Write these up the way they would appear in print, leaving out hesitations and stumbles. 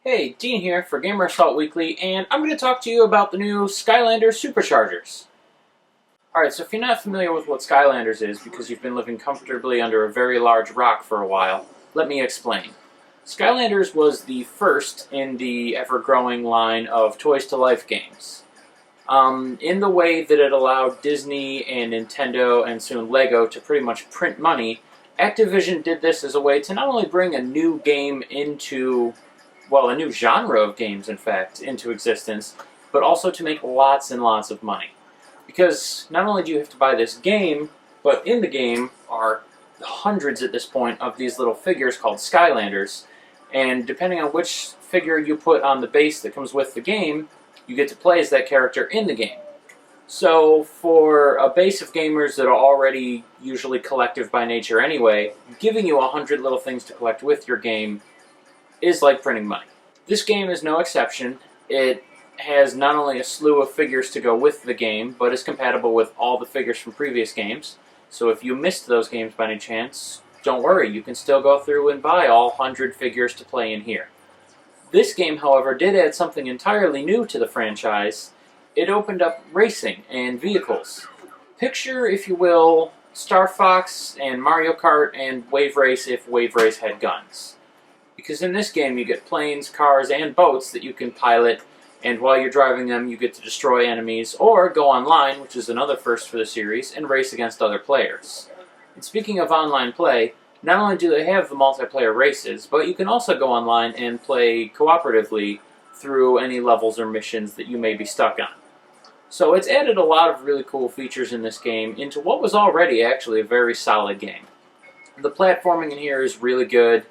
Hey, Dean here for Gamer Assault Weekly, and I'm going to talk to you about the new Skylanders Superchargers. Alright, so if you're not familiar with what Skylanders is, because you've been living comfortably under a very large rock for a while, let me explain. Skylanders was the first in the ever-growing line of Toys to Life games. In the way that it allowed Disney and Nintendo and soon Lego to pretty much print money, Activision did this as a way to not only bring a new game into a new genre of games, in fact, into existence, but also to make lots and lots of money. Because not only do you have to buy this game, but in the game are hundreds at this point of these little figures called Skylanders, and depending on which figure you put on the base that comes with the game, you get to play as that character in the game. So for a base of gamers that are already usually collective by nature anyway, giving you 100 little things to collect with your game is like printing money. This game is no exception. It has not only a slew of figures to go with the game, but is compatible with all the figures from previous games. So if you missed those games by any chance, don't worry, you can still go through and buy all 100 figures to play in here. This game, however, did add something entirely new to the franchise. It opened up racing and vehicles. Picture, if you will, Star Fox and Mario Kart and Wave Race if Wave Race had guns. Because in this game you get planes, cars, and boats that you can pilot, and while you're driving them you get to destroy enemies, or go online, which is another first for the series, and race against other players. And speaking of online play, not only do they have the multiplayer races, but you can also go online and play cooperatively through any levels or missions that you may be stuck on. So it's added a lot of really cool features in this game into what was already actually a very solid game. The platforming in here is really good.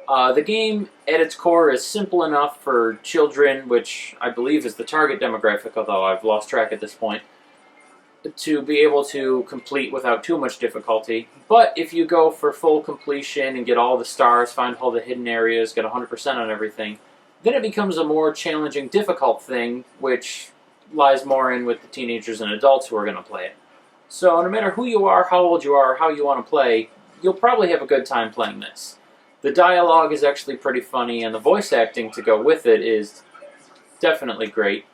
The game, at its core, is simple enough for children, which I believe is the target demographic, although I've lost track at this point, to be able to complete without too much difficulty. But if you go for full completion and get all the stars, find all the hidden areas, get 100% on everything, then it becomes a more challenging, difficult thing, which lies more in with the teenagers and adults who are going to play it. So no matter who you are, how old you are, or how you want to play, you'll probably have a good time playing this. The dialogue is actually pretty funny, and the voice acting to go with it is definitely great.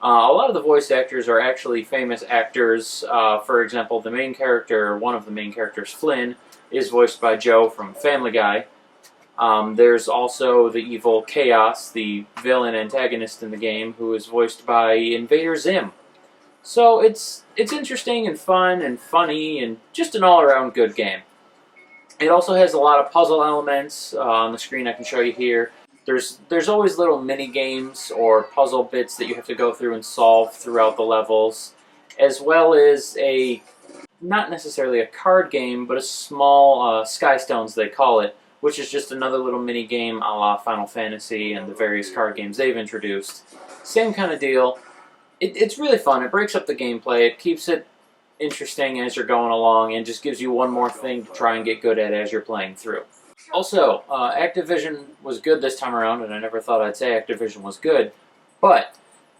A lot of the voice actors are actually famous actors. For example, the main character, one of the main characters, Flynn, is voiced by Joe from Family Guy. There's also the evil Chaos, the villain antagonist in the game, who is voiced by Invader Zim. So it's interesting and fun and funny and just an all-around good game. It also has a lot of puzzle elements. On the screen I can show you here. There's always little mini games or puzzle bits that you have to go through and solve throughout the levels, as well as not necessarily a card game, but a small Sky Stones they call it, which is just another little mini game a la Final Fantasy and the various card games they've introduced. Same kind of deal. It's really fun. It breaks up the gameplay. It keeps it interesting as you're going along, and just gives you one more thing to try and get good at as you're playing through. Also, Activision was good this time around, and I never thought I'd say Activision was good, but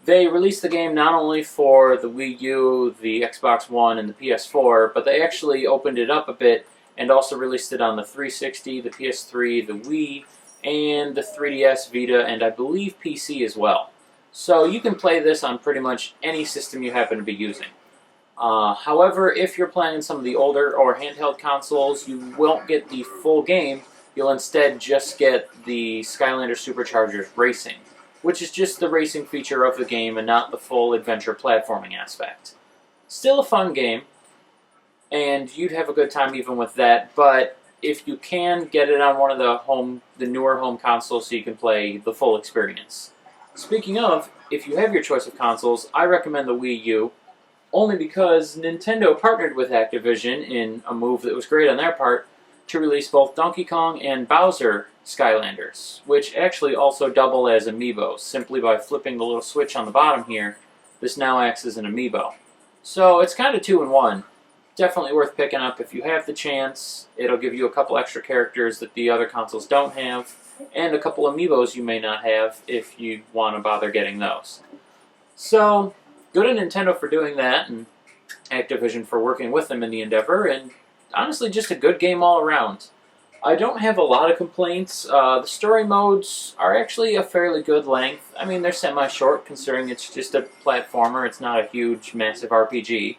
they released the game not only for the Wii U, the Xbox One, and the PS4, but they actually opened it up a bit and also released it on the 360, the PS3, the Wii, and the 3DS, Vita, and I believe PC as well. So you can play this on pretty much any system you happen to be using. However, if you're playing some of the older or handheld consoles, you won't get the full game. You'll instead just get the Skylanders Superchargers Racing, which is just the racing feature of the game and not the full adventure platforming aspect. Still a fun game, and you'd have a good time even with that, but if you can, get it on one of the newer home consoles so you can play the full experience. Speaking of, if you have your choice of consoles, I recommend the Wii U, only because Nintendo partnered with Activision in a move that was great on their part to release both Donkey Kong and Bowser Skylanders, which actually also double as amiibos. Simply by flipping the little switch on the bottom here, this now acts as an amiibo. So it's kind of 2-in-1. Definitely worth picking up if you have the chance. It'll give you a couple extra characters that the other consoles don't have, and a couple amiibos you may not have if you want to bother getting those. So good on Nintendo for doing that, and Activision for working with them in the endeavor, and honestly just a good game all around. I don't have a lot of complaints. The story modes are actually a fairly good length. I mean, they're semi-short considering it's just a platformer. It's not a huge, massive RPG.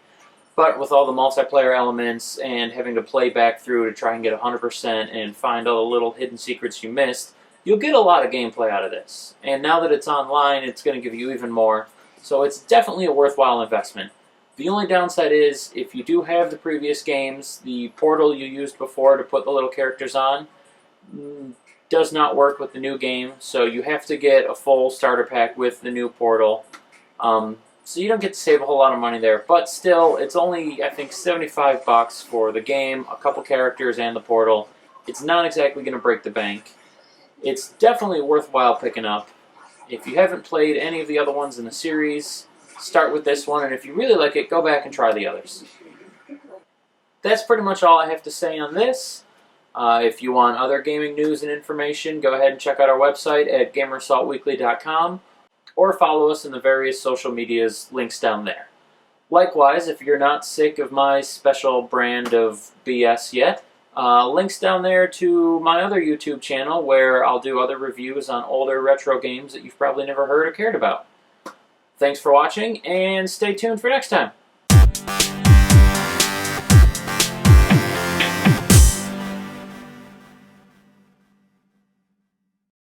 But with all the multiplayer elements and having to play back through to try and get 100% and find all the little hidden secrets you missed, you'll get a lot of gameplay out of this. And now that it's online, it's going to give you even more. So it's definitely a worthwhile investment. The only downside is, if you do have the previous games, the portal you used before to put the little characters on does not work with the new game, so you have to get a full starter pack with the new portal. So you don't get to save a whole lot of money there, but still, it's only, I think, $75 for the game, a couple characters, and the portal. It's not exactly going to break the bank. It's definitely worthwhile picking up. If you haven't played any of the other ones in the series, start with this one, and if you really like it, go back and try the others. That's pretty much all I have to say on this. If you want other gaming news and information, go ahead and check out our website at gamerassaultweekly.com, or follow us in the various social medias, links down there. Likewise, if you're not sick of my special brand of BS yet, links down there to my other YouTube channel where I'll do other reviews on older retro games that you've probably never heard or cared about. Thanks for watching, and stay tuned for next time.